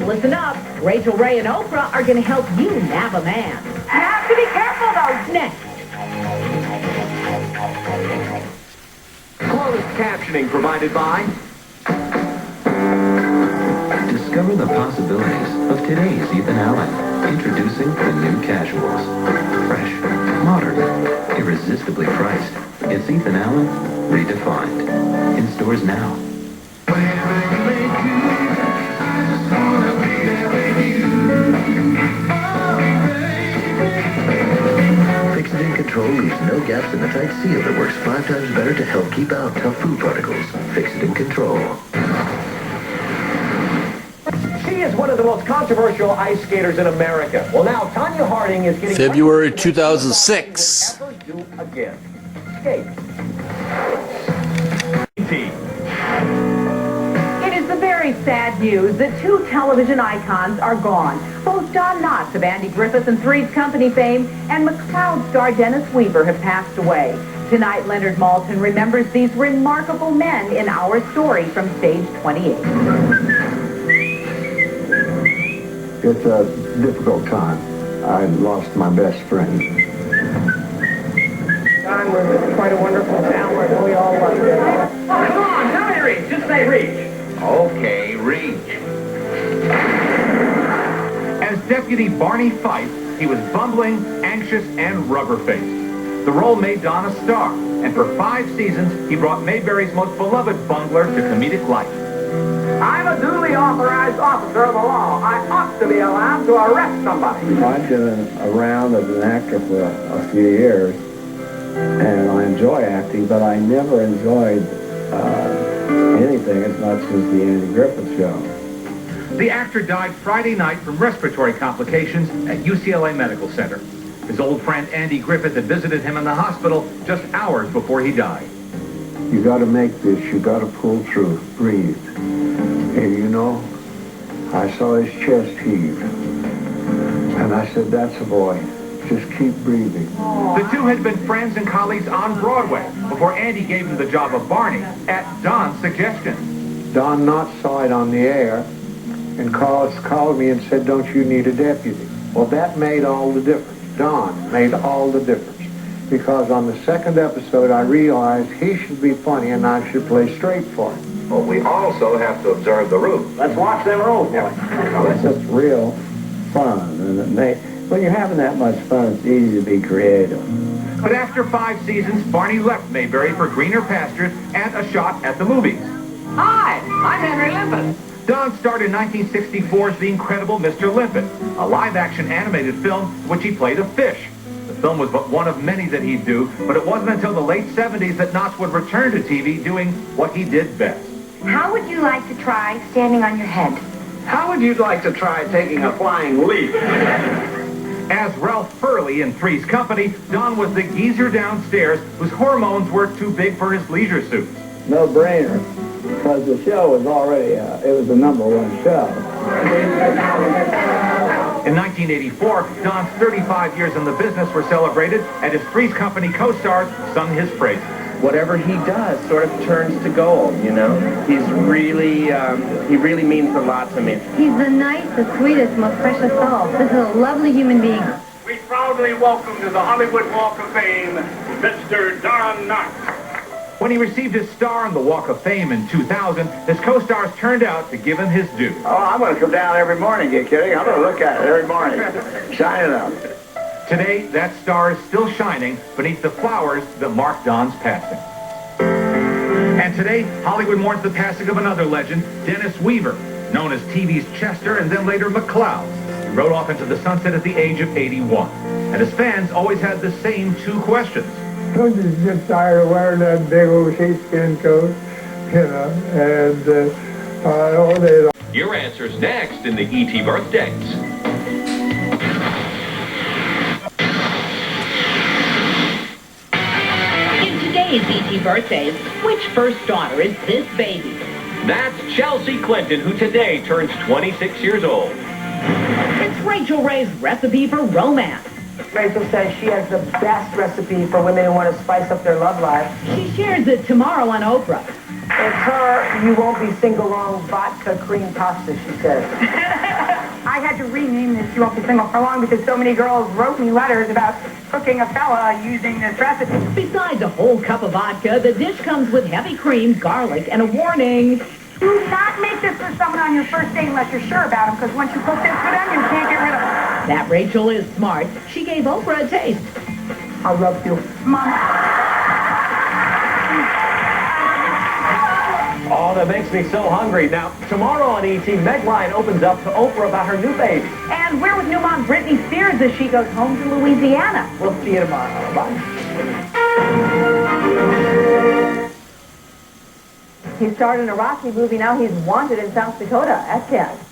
listen up. Rachael, Ray, and Oprah are going to help you nab a man. You have to be careful, though. Next. Closed captioning provided by... Discover the possibilities of today's Ethan Allen. Introducing the new casuals. Fresh, modern, irresistibly priced. It's Ethan Allen redefined. In stores now. Fix-It-In Control leaves no gaps in the tight seal that works 5 times better to help keep out tough food particles. Fix-It-In Control. She is one of the most controversial ice skaters in America. Well, now Tanya Harding is getting... February 2006. Ever do again. Skate. It is the very sad news that two television icons are gone. Both Don Knotts of Andy Griffith and Three's Company fame and McCloud star Dennis Weaver have passed away. Tonight, Leonard Maltin remembers these remarkable men in our story from stage 28. It's a difficult time. I lost my best friend. Don was quite a wonderful talent. We all loved him. Oh, come on, tell me reach. Just say reach. Okay, reach. As Deputy Barney Fife, he was bumbling, anxious, and rubber-faced. The role made Don a star, and for 5 seasons, he brought Mayberry's most beloved bungler to comedic life. I'm a duly authorized officer of the law. I ought to be allowed to arrest somebody. I've been around as an actor for a few years, and I enjoy acting, but I never enjoyed anything as much as the Andy Griffith Show. The actor died Friday night from respiratory complications at UCLA Medical Center. His old friend Andy Griffith had visited him in the hospital just hours before he died. You got to make this. You got to pull through. Breathe. And you know, I saw his chest heave, and I said, "That's a boy. Just keep breathing." The two had been friends and colleagues on Broadway before Andy gave him the job of Barney at Don's suggestion. Don Knotts saw it on the air and called me and said, "Don't you need a deputy?" Well, that made all the difference. Don made all the difference. Because on the second episode, I realized he should be funny and I should play straight for him. But we also have to observe the rules. Let's watch them rules, boy. It's just real fun. And when you're having that much fun, it's easy to be creative. But after 5 seasons, Barney left Mayberry for greener pastures and a shot at the movies. Hi, I'm Henry Limpet. Don starred in 1964's The Incredible Mr. Limpet, a live-action animated film in which he played a fish. The film was but one of many that he'd do, but it wasn't until the late 70s that Knotts would return to TV doing what he did best. How would you like to try standing on your head? How would you like to try taking a flying leap? As Ralph Furley in Three's Company, Don was the geezer downstairs whose hormones were too big for his leisure suits. No brainer, because the show was already, it was the #1 show. In 1984, Don's 35 years in the business were celebrated, and his Three's Company co-stars sung his praises. Whatever he does sort of turns to gold, you know? He's really, he really means a lot to me. He's the nicest, sweetest, most precious soul. This is a lovely human being. We proudly welcome to the Hollywood Walk of Fame, Mr. Don Knotts. When he received his star on the Walk of Fame in 2000, his co-stars turned out to give him his due. Oh, I'm going to come down every morning, you kidding? I'm going to look at it every morning. Shine it up. Today, that star is still shining beneath the flowers that mark Don's passing. And today, Hollywood mourns the passing of another legend, Dennis Weaver, known as TV's Chester and then later McCloud. He rode off into the sunset at the age of 81. And his fans always had the same 2 questions. Don't you get tired of wearing that big old sheepskin coat? You know, and all day. Your answer's next in the E.T. Birthdays. In today's E.T. Birthdays, which first daughter is this baby? That's Chelsea Clinton, who today turns 26 years old. It's Rachael Ray's recipe for romance. Rachel says she has the best recipe for women who want to spice up their love life. She shares it tomorrow on Oprah. It's her, you won't be single long vodka cream pasta, she says. she won't be single for long because so many girls wrote me letters about cooking a fella using this recipe. Besides a whole cup of vodka, the dish comes with heavy cream, garlic, and a warning. Do not make this for someone on your first date unless you're sure about them, because once you cook this for them, you can't get rid of them. That Rachael is smart. She gave Oprah a taste. I love you. Mom. Oh, that makes me so hungry. Now, tomorrow on ET, Meg Ryan opens up to Oprah about her new baby. And we're with new mom Britney Spears as she goes home to Louisiana. We'll see you tomorrow. Bye. He starred in a Rocky movie. Now he's wanted in South Dakota. That's it.